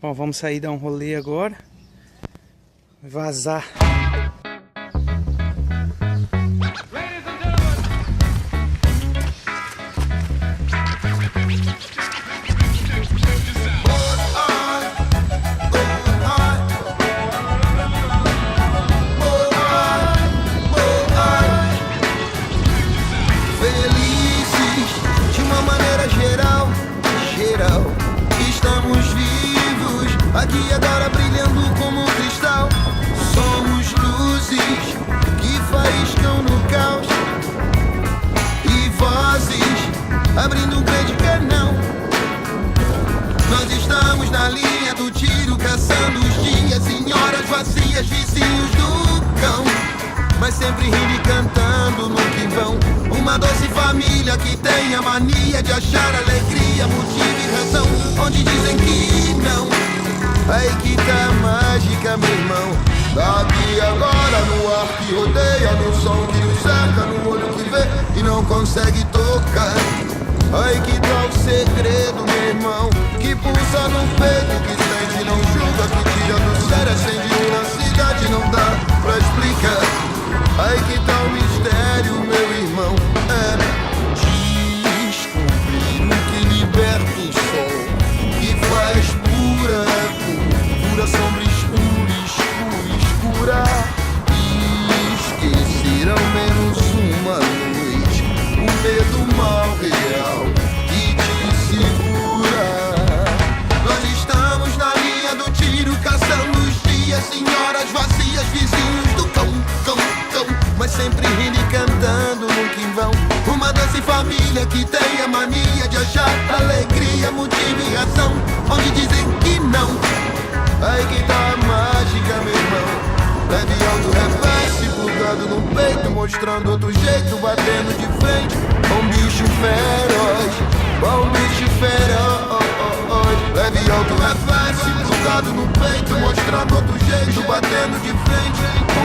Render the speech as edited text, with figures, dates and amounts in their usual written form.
Bom, vamos sair dar um rolê agora. Vazar. Aqui agora brilhando como um cristal. Somos luzes que faiscam no caos e vozes abrindo um grande canal. Nós estamos na linha do tiro, caçando os dias em horas vazias, vizinhos do cão, mas sempre rindo e cantando no que vão. Uma doce família que tem a mania de achar alegria, motivo e razão onde dizem que não. Aí que tá mágica, meu irmão. Daqui agora no ar que rodeia, no som que nos cerca, no olho que vê e não consegue tocar. Aí que tá o segredo, meu irmão, que pulsa no peito, que sente, não julga, que tira do sério, acende na cidade, não dá pra explicar. Aí que tá o mistério, meu irmão, descobrir o que liberta o sol, que faz pura sombra escura, escura. Esquecerão menos uma noite, o medo mal real que te segura. Nós estamos na linha do tiro, caçando os dias em horas vazias, vizinhos do cão, mas sempre rindo e cantando no que vão. Uma doce família que tem a mania de achar alegria, motivo e razão onde dizem que não. Aí que tá a mágica, meu irmão. Leve alto, reverse, plugado no peito, mostrando outro jeito, batendo de frente com um bicho feroz, com um bicho feroz. Leve alto, reverse, plugado no peito, mostrando outro jeito, batendo de frente